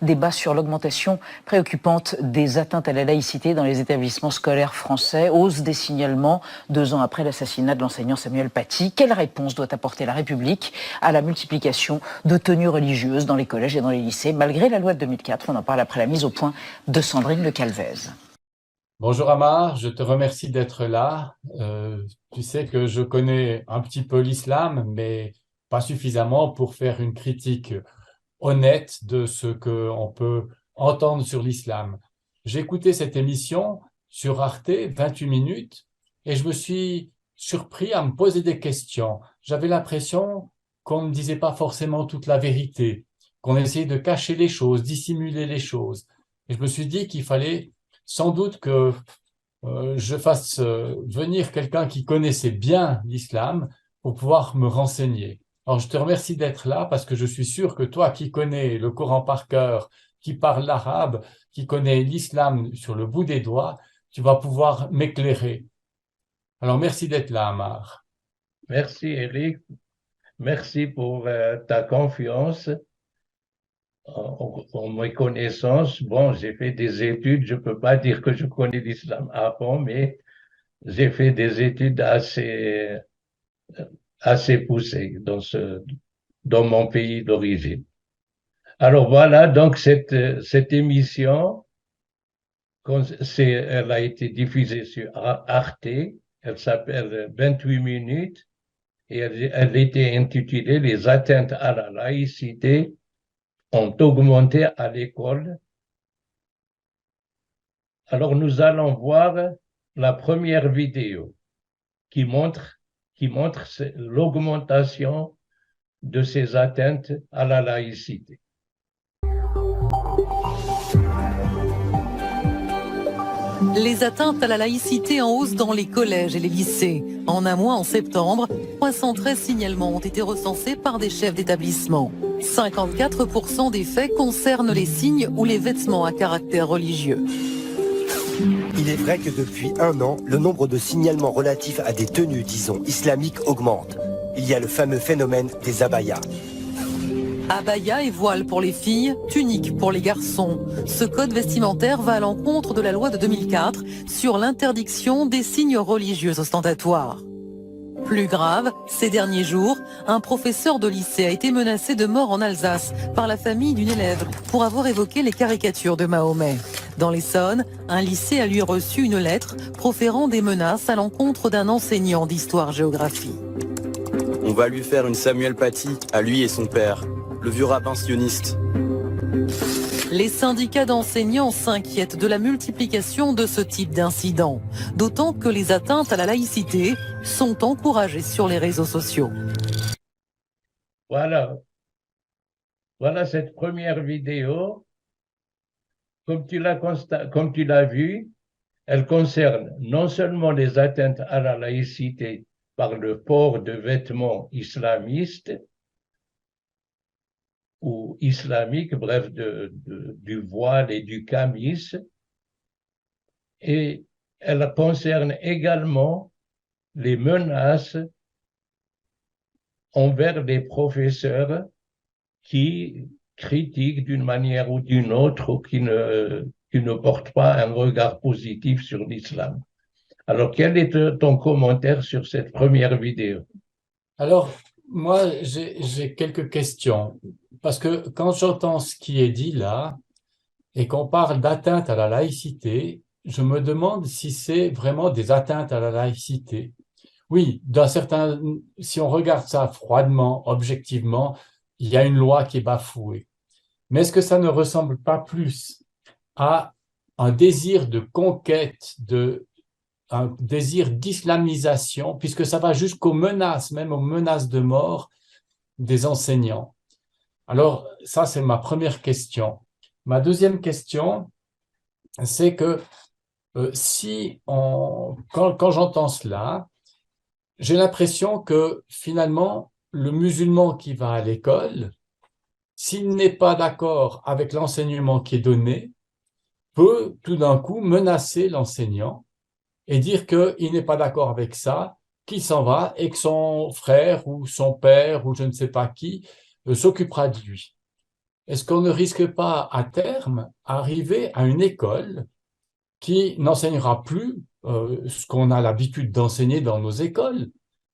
Débat sur l'augmentation préoccupante des atteintes à la laïcité dans les établissements scolaires français. Hausse des signalements 2 ans après l'assassinat de l'enseignant Samuel Paty. Quelle réponse doit apporter la République à la multiplication de tenues religieuses dans les collèges et dans les lycées, malgré la loi de 2004? On en parle après la mise au point de Sandrine Le Calvez. Bonjour Amar, je te remercie d'être là. Tu sais que je connais un petit peu l'islam, mais pas suffisamment pour faire une critique honnête de ce qu'on peut entendre sur l'islam. J'ai écouté cette émission sur Arte, 28 minutes, et je me suis surpris à me poser des questions. J'avais l'impression qu'on ne disait pas forcément toute la vérité, qu'on essayait de cacher les choses, dissimuler les choses. Et je me suis dit qu'il fallait sans doute que je fasse venir quelqu'un qui connaissait bien l'islam pour pouvoir me renseigner. Alors, je te remercie d'être là parce que je suis sûr que toi qui connais le Coran par cœur, qui parle l'arabe, qui connais l'islam sur le bout des doigts, tu vas pouvoir m'éclairer. Alors, merci d'être là, Amar. Merci Eric, merci pour ta confiance en mes connaissances. Bon, j'ai fait des études, je ne peux pas dire que je connais l'islam à fond, mais j'ai fait des études assez poussées dans mon pays d'origine. Alors voilà, donc cette émission, elle a été diffusée sur Arte, elle s'appelle 28 minutes et elle était intitulée Les atteintes à la laïcité ont augmenté à l'école. Alors nous allons voir la première vidéo qui montre l'augmentation de ces atteintes à la laïcité. Les atteintes à la laïcité en hausse dans les collèges et les lycées. En un mois, en septembre, 313 signalements ont été recensés par des chefs d'établissement. 54% des faits concernent les signes ou les vêtements à caractère religieux. Il est vrai que depuis 1 an, le nombre de signalements relatifs à des tenues, disons, islamiques augmente. Il y a le fameux phénomène des abayas. Abaya et voile pour les filles, tunique pour les garçons. Ce code vestimentaire va à l'encontre de la loi de 2004 sur l'interdiction des signes religieux ostentatoires. Plus grave, ces derniers jours, un professeur de lycée a été menacé de mort en Alsace par la famille d'une élève pour avoir évoqué les caricatures de Mahomet. Dans l'Essonne, un lycée a lui reçu une lettre proférant des menaces à l'encontre d'un enseignant d'histoire-géographie. On va lui faire une Samuel Paty, à lui et son père, le vieux rabbin sioniste. Les syndicats d'enseignants s'inquiètent de la multiplication de ce type d'incidents, d'autant que les atteintes à la laïcité sont encouragées sur les réseaux sociaux. Voilà cette première vidéo. Comme tu l'as vu, elle concerne non seulement les atteintes à la laïcité par le port de vêtements islamistes, ou islamique, bref, du voile et du camis. Et elle concerne également les menaces envers les professeurs qui critiquent d'une manière ou d'une autre ou qui ne portent pas un regard positif sur l'islam. Alors, quel est ton commentaire sur cette première vidéo? Alors, moi, j'ai quelques questions. Parce que quand j'entends ce qui est dit là, et qu'on parle d'atteinte à la laïcité, je me demande si c'est vraiment des atteintes à la laïcité. Oui, si on regarde ça froidement, objectivement, il y a une loi qui est bafouée. Mais est-ce que ça ne ressemble pas plus à un désir de conquête, un désir d'islamisation, puisque ça va jusqu'aux menaces, même aux menaces de mort des enseignants? Alors, ça, c'est ma première question. Ma deuxième question, c'est que quand j'entends cela, j'ai l'impression que finalement, le musulman qui va à l'école, s'il n'est pas d'accord avec l'enseignement qui est donné, peut tout d'un coup menacer l'enseignant et dire qu'il n'est pas d'accord avec ça, qu'il s'en va et que son frère ou son père ou je ne sais pas qui s'occupera de lui. est-ce qu'on ne risque pas à terme arriver à une école qui n'enseignera plus ce qu'on a l'habitude d'enseigner dans nos écoles,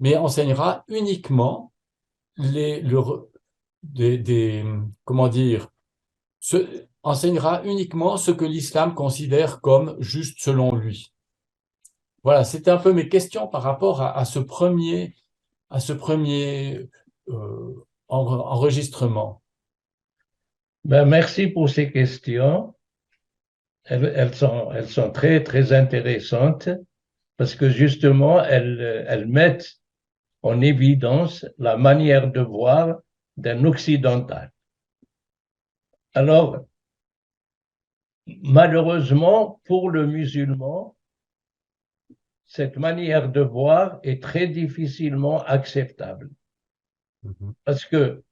mais enseignera uniquement comment dire, enseignera uniquement ce que l'islam considère comme juste selon lui. Voilà, c'était un peu mes questions par rapport à ce premier enregistrement. Ben, merci pour ces questions. Elles sont très, très intéressantes parce que justement, elles mettent en évidence la manière de voir d'un occidental. Alors, malheureusement, pour le musulman, cette manière de voir est très difficilement acceptable. Parce que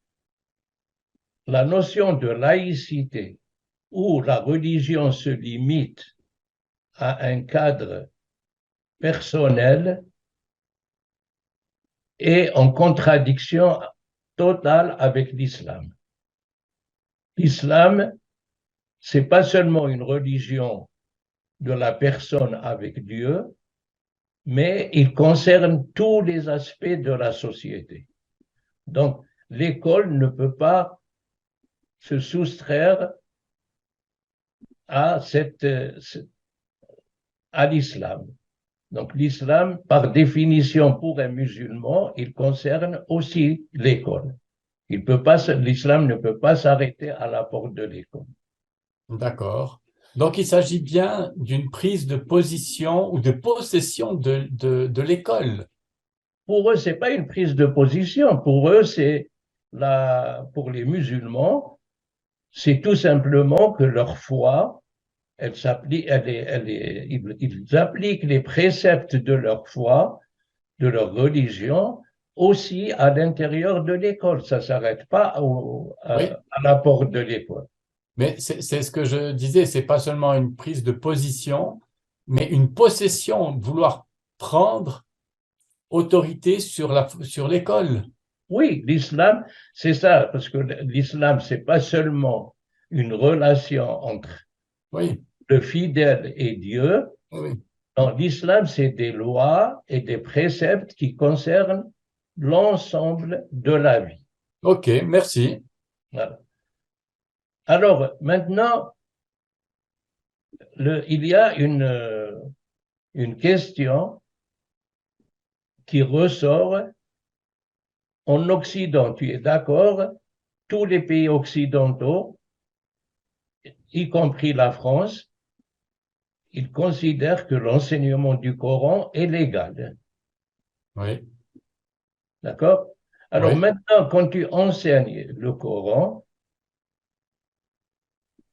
la notion de laïcité, où la religion se limite à un cadre personnel, est en contradiction totale avec l'islam. L'islam, c'est pas seulement une religion de la personne avec Dieu, mais il concerne tous les aspects de la société. Donc, l'école ne peut pas se soustraire à l'islam. Donc, l'islam, par définition, pour un musulman, il concerne aussi l'école. L'islam ne peut pas s'arrêter à la porte de l'école. D'accord. Donc, il s'agit bien d'une prise de position ou de possession de l'école. Pour eux, ce n'est pas une prise de position. Pour eux, pour les musulmans, c'est tout simplement que leur foi, ils appliquent les préceptes de leur foi, de leur religion, aussi à l'intérieur de l'école. Ça ne s'arrête pas à la porte de l'école. Mais c'est ce que je disais, c'est pas seulement une prise de position, mais une possession, de vouloir prendre autorité sur l'école. Oui, l'islam, c'est ça, parce que l'islam, c'est pas seulement une relation entre le fidèle et Dieu. Oui. Non, l'islam, c'est des lois et des préceptes qui concernent l'ensemble de la vie. Ok, merci. Voilà. Alors, maintenant, il y a une question qui ressort en Occident. Tu es d'accord? Tous les pays occidentaux, y compris la France, ils considèrent que l'enseignement du Coran est légal. Oui. D'accord? Alors Oui. maintenant, quand tu enseignes le Coran,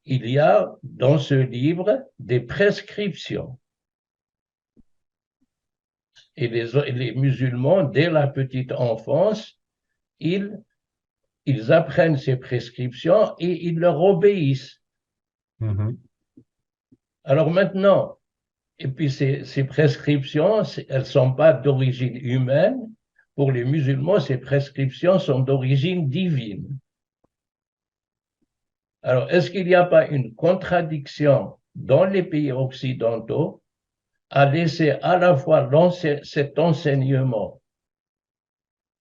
il y a dans ce livre des prescriptions. Et les musulmans, dès la petite enfance, ils apprennent ces prescriptions et ils leur obéissent. Mm-hmm. Alors maintenant, et puis ces prescriptions, elles ne sont pas d'origine humaine. Pour les musulmans, ces prescriptions sont d'origine divine. Alors, est-ce qu'il n'y a pas une contradiction dans les pays occidentaux à laisser à la fois cet enseignement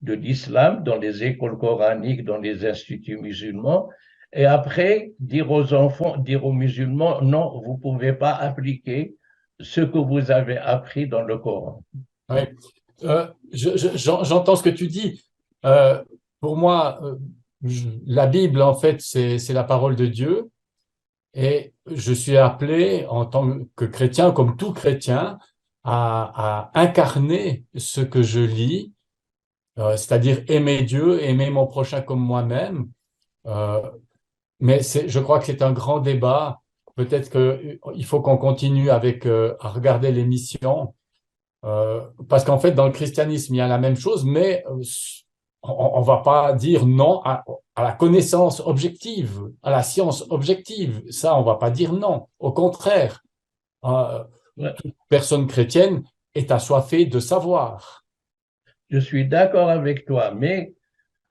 de l'islam dans les écoles coraniques, dans les instituts musulmans, et après dire aux enfants, dire aux musulmans, non, vous ne pouvez pas appliquer ce que vous avez appris dans le Coran? Oui, j'entends ce que tu dis. Pour moi, la Bible, en fait, c'est la parole de Dieu. Et je suis appelé, en tant que chrétien, comme tout chrétien, à incarner ce que je lis, c'est-à-dire aimer Dieu, aimer mon prochain comme moi-même. Mais je crois que c'est un grand débat. Peut-être qu'il faut qu'on continue à regarder l'émission. Parce qu'en fait, dans le christianisme, il y a la même chose, mais on ne va pas dire non à la connaissance objective, à la science objective. Ça, on ne va pas dire non. Au contraire, toute personne chrétienne est assoiffée de savoir. Je suis d'accord avec toi, mais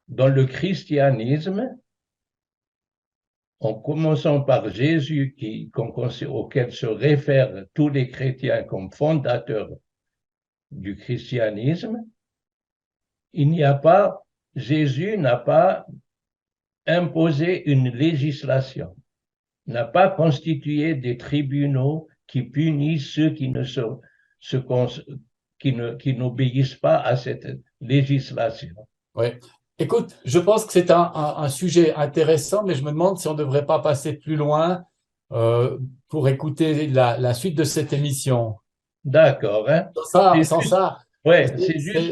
dans le christianisme, en commençant par Jésus, auquel se réfèrent tous les chrétiens comme fondateurs du christianisme, Jésus n'a pas imposé une législation, n'a pas constitué des tribunaux qui punissent ceux qui n'obéissent pas à cette législation. Oui. Écoute, je pense que c'est un sujet intéressant, mais je me demande si on ne devrait pas passer plus loin pour écouter la suite de cette émission. D'accord. Hein? Sans ça, ouais,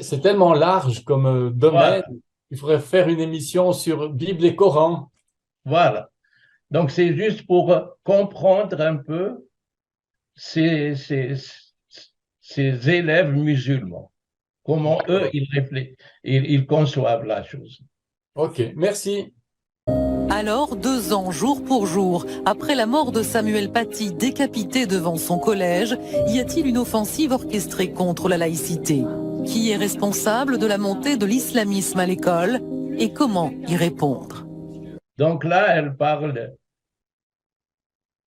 c'est tellement large comme domaine. Voilà. Il faudrait faire une émission sur Bible et Coran. Voilà. Donc, c'est juste pour comprendre un peu ces élèves musulmans, comment eux, ils conçoivent la chose. Ok, merci. Alors, 2 ans, jour pour jour, après la mort de Samuel Paty décapité devant son collège, y a-t-il une offensive orchestrée contre la laïcité? Qui est responsable de la montée de l'islamisme à l'école et comment y répondre? Donc là, elle parle,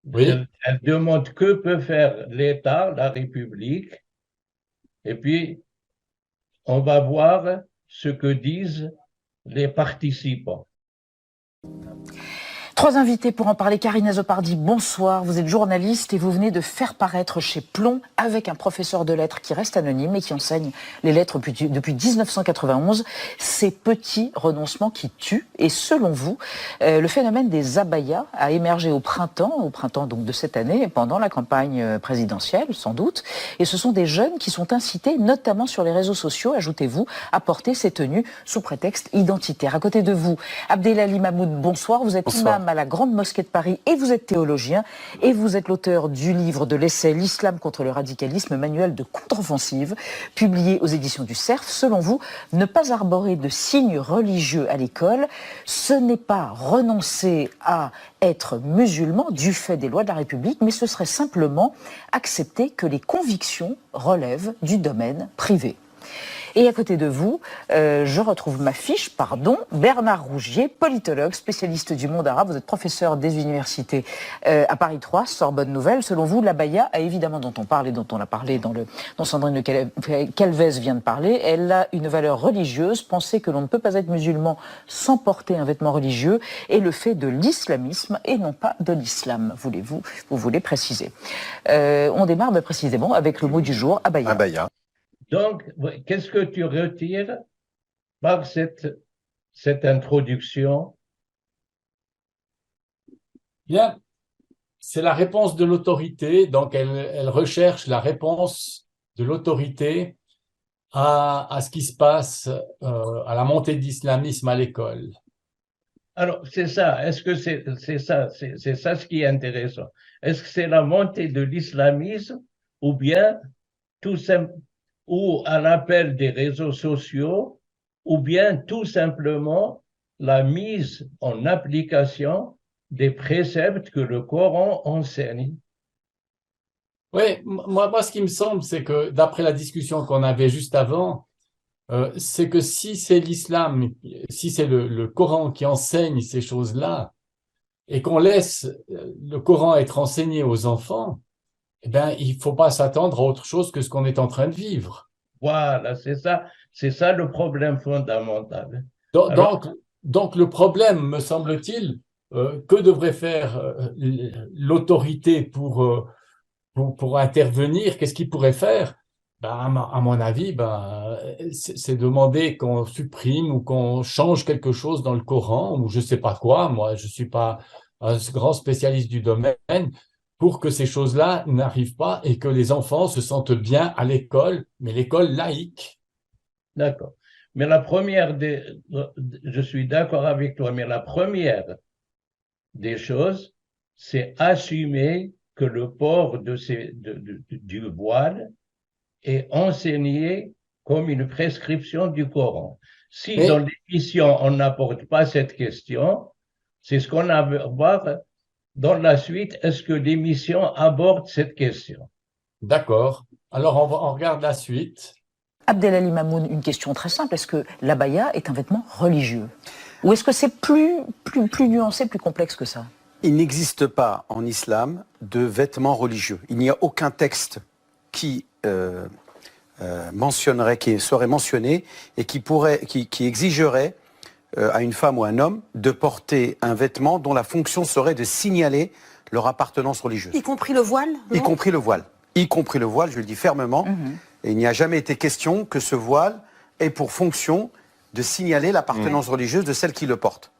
Oui. elle demande que peut faire l'État, la République, et puis on va voir ce que disent les participants. 3 invités pour en parler. Karine Zopardi, bonsoir. Vous êtes journaliste et vous venez de faire paraître chez Plomb avec un professeur de lettres qui reste anonyme et qui enseigne les lettres depuis 1991. Ces petits renoncements qui tuent. Et selon vous, le phénomène des abayas a émergé au printemps donc de cette année, pendant la campagne présidentielle, sans doute. Et ce sont des jeunes qui sont incités, notamment sur les réseaux sociaux, ajoutez-vous, à porter ces tenues sous prétexte identitaire. À côté de vous, Abdelali Mahmoud, bonsoir. Vous êtes imam à la Grande Mosquée de Paris et vous êtes théologien et vous êtes l'auteur du livre de l'essai L'Islam contre le radicalisme, manuel de contre-offensive, publié aux éditions du Cerf. Selon vous, ne pas arborer de signes religieux à l'école, ce n'est pas renoncer à être musulman du fait des lois de la République, mais ce serait simplement accepter que les convictions relèvent du domaine privé. Et à côté de vous, je retrouve ma fiche, Bernard Rougier, politologue, spécialiste du monde arabe. Vous êtes professeur des universités à Paris 3, Sorbonne Nouvelle. Selon vous, l'abaya, évidemment, dont on parle et dont on a parlé dont Sandrine Calvez vient de parler, elle a une valeur religieuse. Penser que l'on ne peut pas être musulman sans porter un vêtement religieux est le fait de l'islamisme et non pas de l'islam. Vous voulez préciser. On démarre précisément avec le mot du jour, abaya. Abaya. Donc, qu'est-ce que tu retires par cette introduction? Bien, c'est la réponse de l'autorité. Donc, elle recherche la réponse de l'autorité à ce qui se passe, à la montée de l'islamisme à l'école. Alors, c'est ça. Est-ce que c'est ça ce qui est intéressant? Est-ce que c'est la montée de l'islamisme ou bien ou à l'appel des réseaux sociaux, ou bien tout simplement la mise en application des préceptes que le Coran enseigne? Oui, moi, ce qui me semble, c'est que d'après la discussion qu'on avait juste avant, c'est que si c'est l'islam, si c'est le Coran qui enseigne ces choses-là, et qu'on laisse le Coran être enseigné aux enfants, eh bien, il ne faut pas s'attendre à autre chose que ce qu'on est en train de vivre. Voilà, c'est ça le problème fondamental. Donc le problème, me semble-t-il, que devrait faire l'autorité pour intervenir? Qu'est-ce qu'il pourrait faire? À mon avis, c'est demander qu'on supprime ou qu'on change quelque chose dans le Coran, ou je ne sais pas quoi. Moi, je ne suis pas un grand spécialiste du domaine, pour que ces choses-là n'arrivent pas et que les enfants se sentent bien à l'école, mais l'école laïque. D'accord. Mais je suis d'accord avec toi, mais la première des choses, c'est assumer que le port du voile est enseigné comme une prescription du Coran. Si dans l'émission, on n'apporte pas cette question, c'est ce qu'on va voir dans la suite. Est-ce que l'émission aborde cette question? D'accord. Alors, on regarde la suite. Abdelali Mamoun, une question très simple. Est-ce que l'abaya est un vêtement religieux? Ou est-ce que c'est plus nuancé, plus complexe que ça? Il n'existe pas en islam de vêtements religieux. Il n'y a aucun texte qui mentionnerait, qui serait mentionné et qui exigerait à une femme ou à un homme de porter un vêtement dont la fonction serait de signaler leur appartenance religieuse. Y compris le voile, non? Y compris le voile. Y compris le voile, je le dis fermement. Et il n'y a jamais été question que ce voile ait pour fonction de signaler l'appartenance religieuse de celle qui le porte.